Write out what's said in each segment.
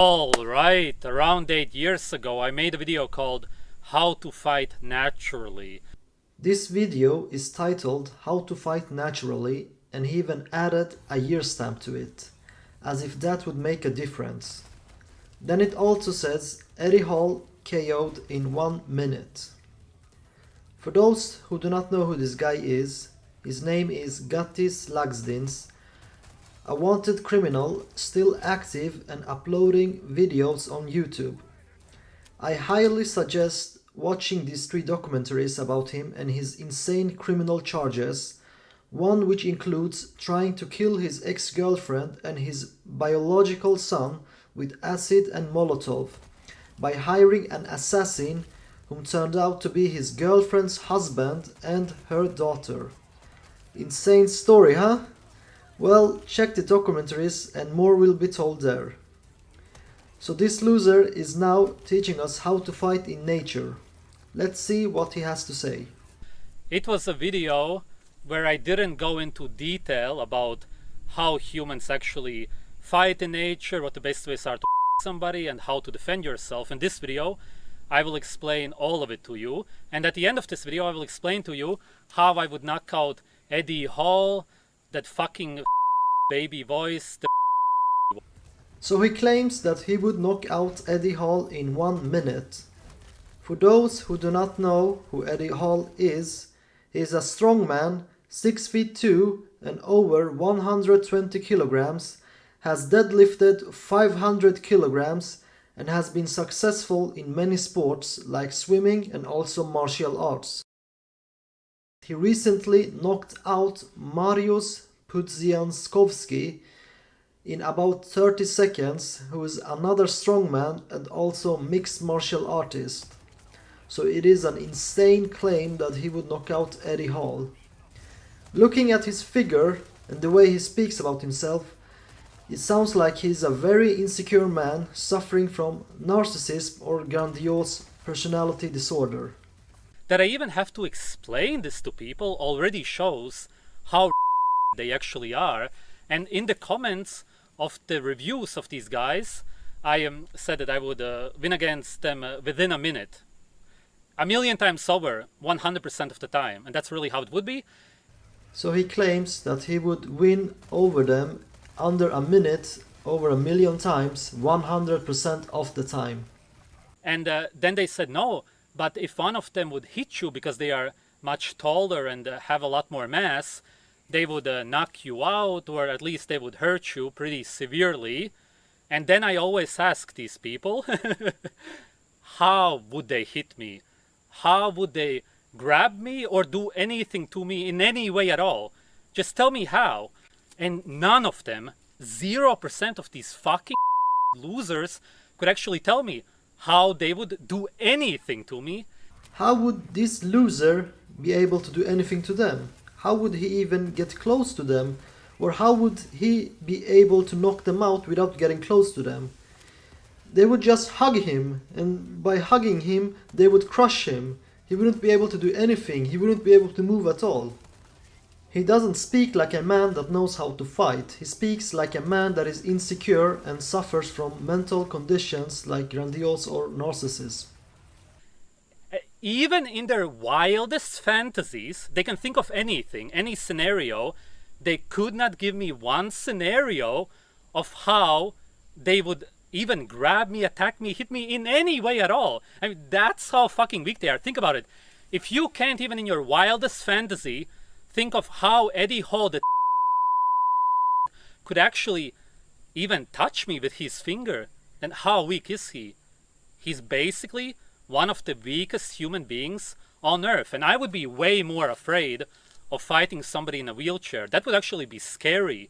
Alright, around 8 years ago I made a video called How to Fight Naturally. This video is titled How to Fight Naturally, and he even added a year stamp to it, as if that would make a difference. Then it also says Eddie Hall KO'd in 1 minute. For those who do not know who this guy is, his name is Goatis Sv3rige, a wanted criminal still active and uploading videos on YouTube. I highly suggest watching these 3 documentaries about him and his insane criminal charges, one which includes trying to kill his ex-girlfriend and his biological son with acid and Molotov by hiring an assassin whom turned out to be his girlfriend's husband and her daughter. Insane story, huh? Well, check the documentaries and more will be told there. So this loser is now teaching us how to fight in nature. Let's see what he has to say. It was a video where I didn't go into detail about how humans actually fight in nature, what the best ways are to somebody and how to defend yourself. In this video, I will explain all of it to you. And at the end of this video, I will explain to you how I would knock out Eddie Hall, that fucking baby voice. So he claims that he would knock out Eddie Hall in 1 minute. For those who do not know who Eddie Hall is, he is a strong man, 6 feet 2 and over 120 kilograms, has deadlifted 500 kilograms and has been successful in many sports like swimming and also martial arts. He recently knocked out Mariusz Pudzianskowski in about 30 seconds, who is another strongman and also mixed martial artist. So it is an insane claim that he would knock out Eddie Hall. Looking at his figure and the way he speaks about himself, it sounds like he's a very insecure man suffering from narcissism or grandiose personality disorder. That I even have to explain this to people already shows how they actually are. And in the comments of the reviews of these guys, I said that I would win against them within a minute. A million times sober, 100% of the time. And that's really how it would be. So he claims that he would win over them under a minute, over 1 million times, 100% of the time. And then they said no, but if one of them would hit you because they are much taller and have a lot more mass, they would knock you out, or at least they would hurt you pretty severely. And then I always ask these people, how would they hit me? How would they grab me or do anything to me in any way at all? Just tell me how. And none of them, 0% of these fucking losers could actually tell me how they would do anything to me. How would this loser be able to do anything to them? How would he even get close to them? Or how would he be able to knock them out without getting close to them? They would just hug him, and by hugging him, they would crush him. He wouldn't be able to do anything, he wouldn't be able to move at all. He doesn't speak like a man that knows how to fight. He speaks like a man that is insecure and suffers from mental conditions like grandiose or narcissism. Even in their wildest fantasies, they can think of anything, any scenario. They could not give me one scenario of how they would even grab me, attack me, hit me in any way at all. I mean, that's how fucking weak they are. Think about it. If you can't even in your wildest fantasy think of how Eddie Hall the could actually even touch me with his finger, then how weak is he? He's basically one of the weakest human beings on earth. And I would be way more afraid of fighting somebody in a wheelchair. That would actually be scary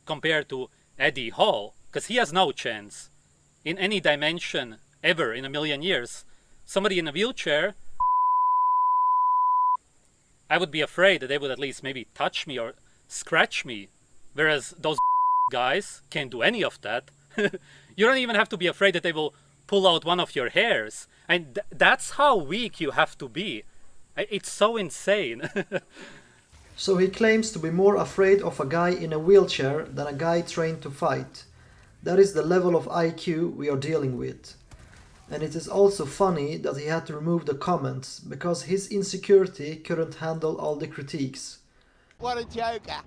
compared to Eddie Hall, because he has no chance in any dimension ever in 1,000,000 years. Somebody in a wheelchair, I would be afraid that they would at least maybe touch me or scratch me. Whereas those guys can't do any of that. You don't even have to be afraid that they will pull out one of your hairs. And that's how weak you have to be. It's so insane. So he claims to be more afraid of a guy in a wheelchair than a guy trained to fight. That is the level of IQ we are dealing with. And it is also funny that he had to remove the comments because his insecurity couldn't handle all the critiques. What a joker.